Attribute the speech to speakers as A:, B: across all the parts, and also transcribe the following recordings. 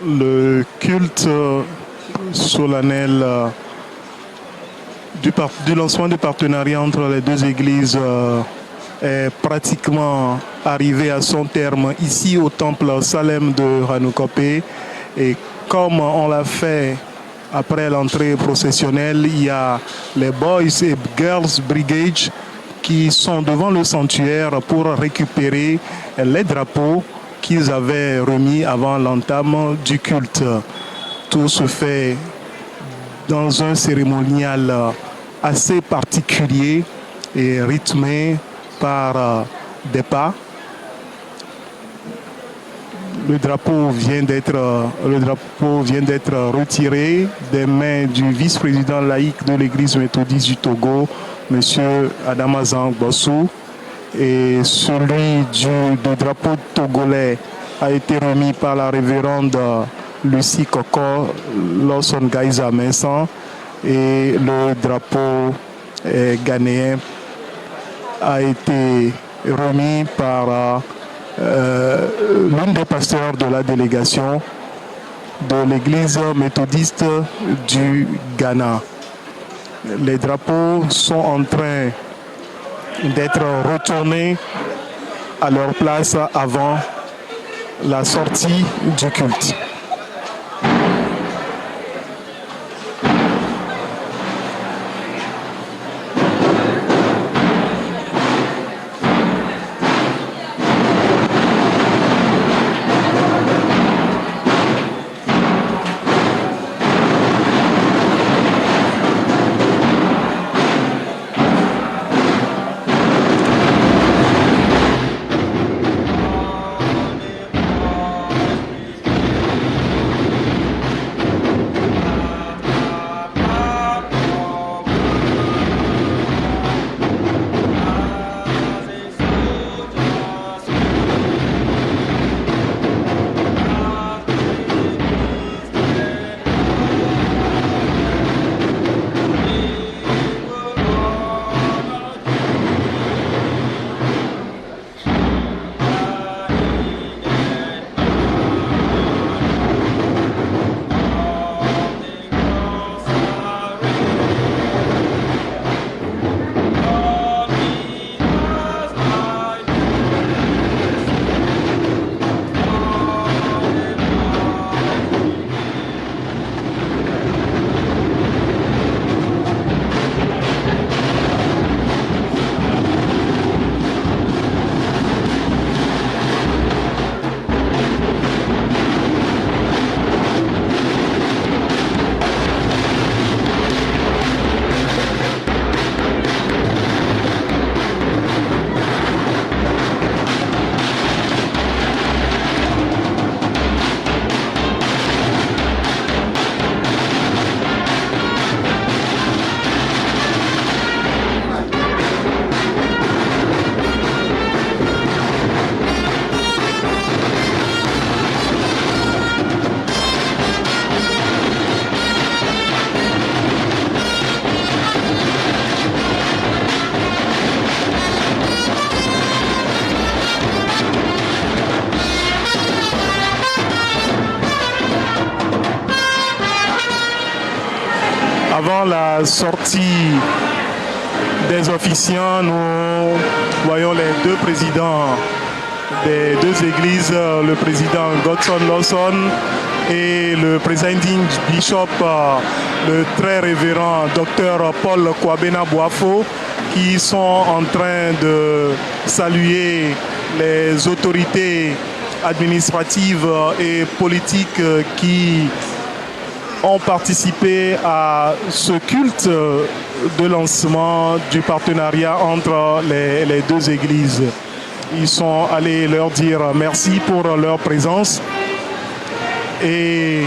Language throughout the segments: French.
A: Le culte solennel du lancement du partenariat entre les deux églises est pratiquement arrivé à son terme ici au temple Salem de Ranukopé. Et comme on l'a fait après l'entrée processionnelle, il y a les Boys et Girls Brigade qui sont devant le sanctuaire pour récupérer les drapeaux qu'ils avaient remis avant l'entame du culte. Tout se fait dans un cérémonial assez particulier et rythmé par des pas. Le drapeau vient d'être retiré des mains du vice-président laïque de l'Église méthodiste du Togo, M. Adama Bossou, et celui du drapeau togolais a été remis par la révérende Lucie Koko Lawson Gaïza Messan, et le drapeau ghanéen a été remis par l'un des pasteurs de la délégation de l'église méthodiste du Ghana. Les drapeaux sont en train d'être retournés à leur place avant la sortie du culte. Avant la sortie des officiants, nous voyons les deux présidents des deux églises, le président Godson Lawson et le presiding bishop, le très révérend docteur Paul Kwabena Boafo, qui sont en train de saluer les autorités administratives et politiques qui ont participé à ce culte de lancement du partenariat entre les deux églises. Ils sont allés leur dire merci pour leur présence et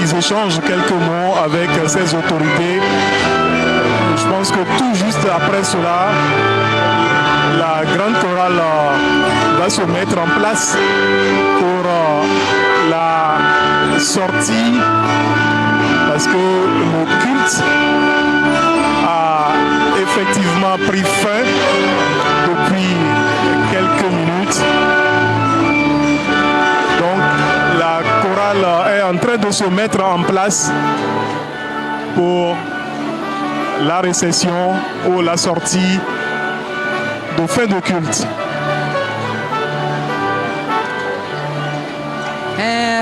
A: ils échangent quelques mots avec ces autorités. Je pense que tout juste après cela, la grande chorale va se mettre en place pour la sortie, parce que le culte a effectivement pris fin depuis quelques minutes. peut se mettre en place pour la récession ou la sortie de fin de culte.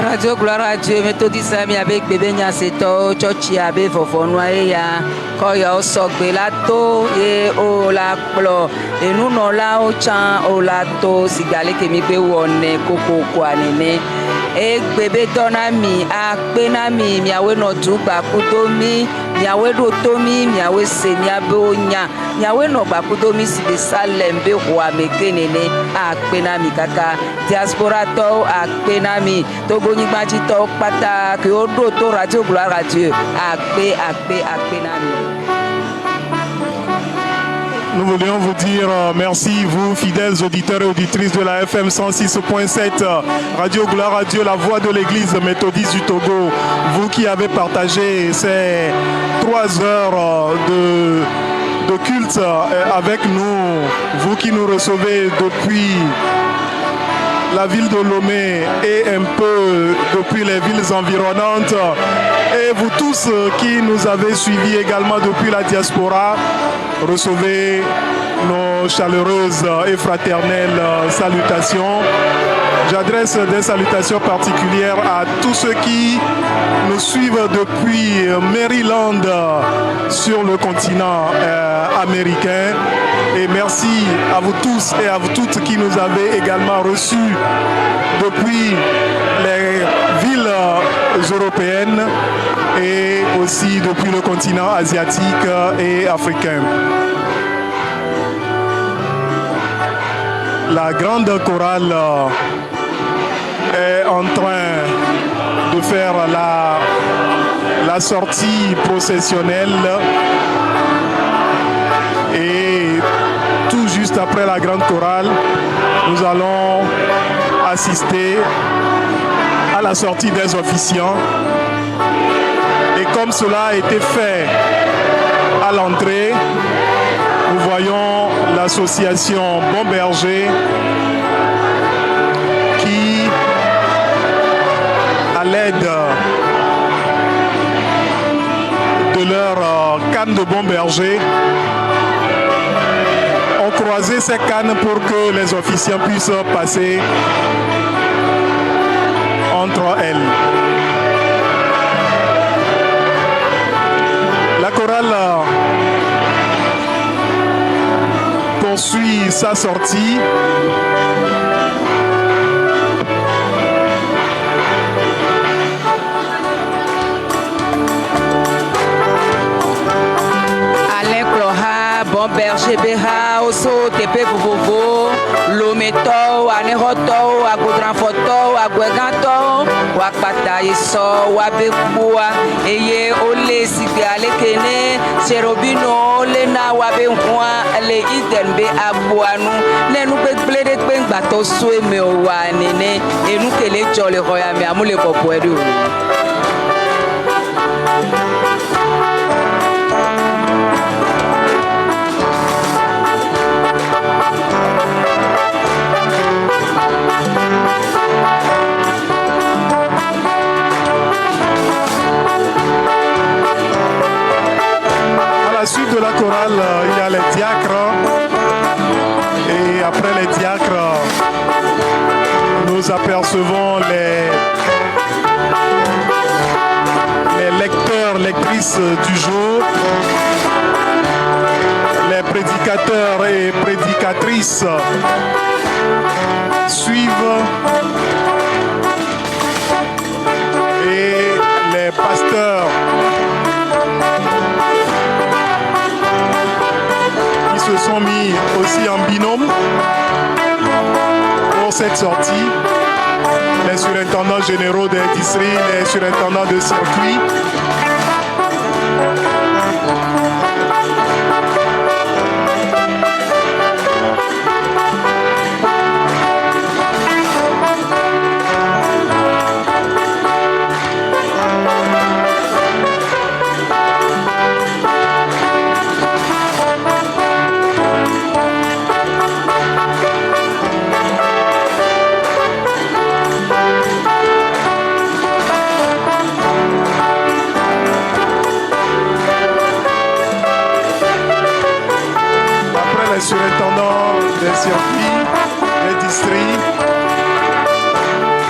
B: Radio Gloire à Dieu, méthodiste ami avec bébé Nyaseto, Chochi abe Fofonoye ya, Koya Osogbe Lato, et o la plo, et nous non la o chan o lato, Sigale Kemibe Wone, Koko Kwanene, et bébé Tonami, Akpenami, Miawe no Juba Kudomi, Miawe Rotomi, Miawe Senyabe Onya, Miawe no Bakudomi si de Salembe Roi Mekenene, Akpenami Kaka, Diaspora to Akpenami, Togo Nibaji to Pata, Kyodo to Radio Gloire à Dieu, Akpenami.
A: Nous voulions vous dire merci, vous, fidèles auditeurs et auditrices de la FM 106.7, Radio Gloire à Dieu, la voix de l'Église méthodiste du Togo. Vous qui avez partagé ces 3 heures de culte avec nous, vous qui nous recevez depuis la ville de Lomé et un peu depuis les villes environnantes, et vous tous qui nous avez suivis également depuis la diaspora, recevez nos chaleureuses et fraternelles salutations. J'adresse des salutations particulières à tous ceux qui nous suivent depuis Maryland sur le continent américain. Et merci à vous tous et à vous toutes qui nous avez également reçus depuis les villes européennes et aussi depuis le continent asiatique et africain. La grande chorale est en train de faire la sortie processionnelle et tout juste après la grande chorale, nous allons assister à la sortie des officiants. Et comme cela a été fait à l'entrée, nous voyons l'association Bon Berger qui, à l'aide de leur canne de Bon Berger, ont croisé ces cannes pour que les officiants puissent passer entre elles. La chorale poursuit sa sortie.
B: Alain Cloha, Bon Berger Beha, Oso, Tepe Vovovo, Lometo, Aneroto, Agodranfoto, Agweganto, Wakpata Yeso, Wabekua, Eye Ole Sidi Alekene, Cherobino, Lena Wabenkwa, Le Idenbe Abuanu, Nenu Blede Bato Sweme Wanene, et nous que les Jolly Royame Amoule Popoedu.
A: À la suite de la chorale, il y a les diacres. Et après les diacres, nous apercevons les lecteurs, lectrices du jour, les prédicateurs et prédicatrices suivent et les pasteurs qui se sont mis aussi en binôme pour cette sortie, les surintendants généraux des districts, les surintendants de circuit.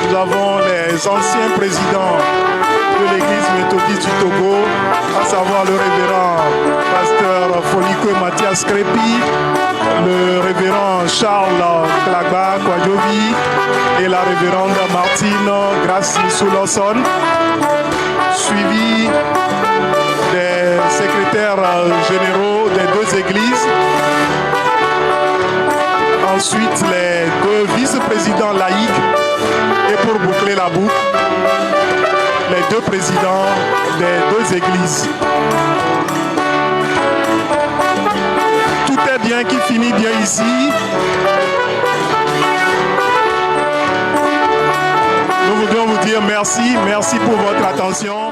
A: Nous avons les anciens présidents de l'église méthodiste du Togo, à savoir le révérend pasteur Folikwe Mathias Crépi, le révérend Charles Klagba Kwadjovi et la révérende Martine Gracie Soulosson, suivi des secrétaires généraux des deux églises. Ensuite, les deux vice-présidents laïcs et pour boucler la boucle, les deux présidents des deux églises. Tout est bien qui finit bien ici. Nous voudrions vous dire merci pour votre attention.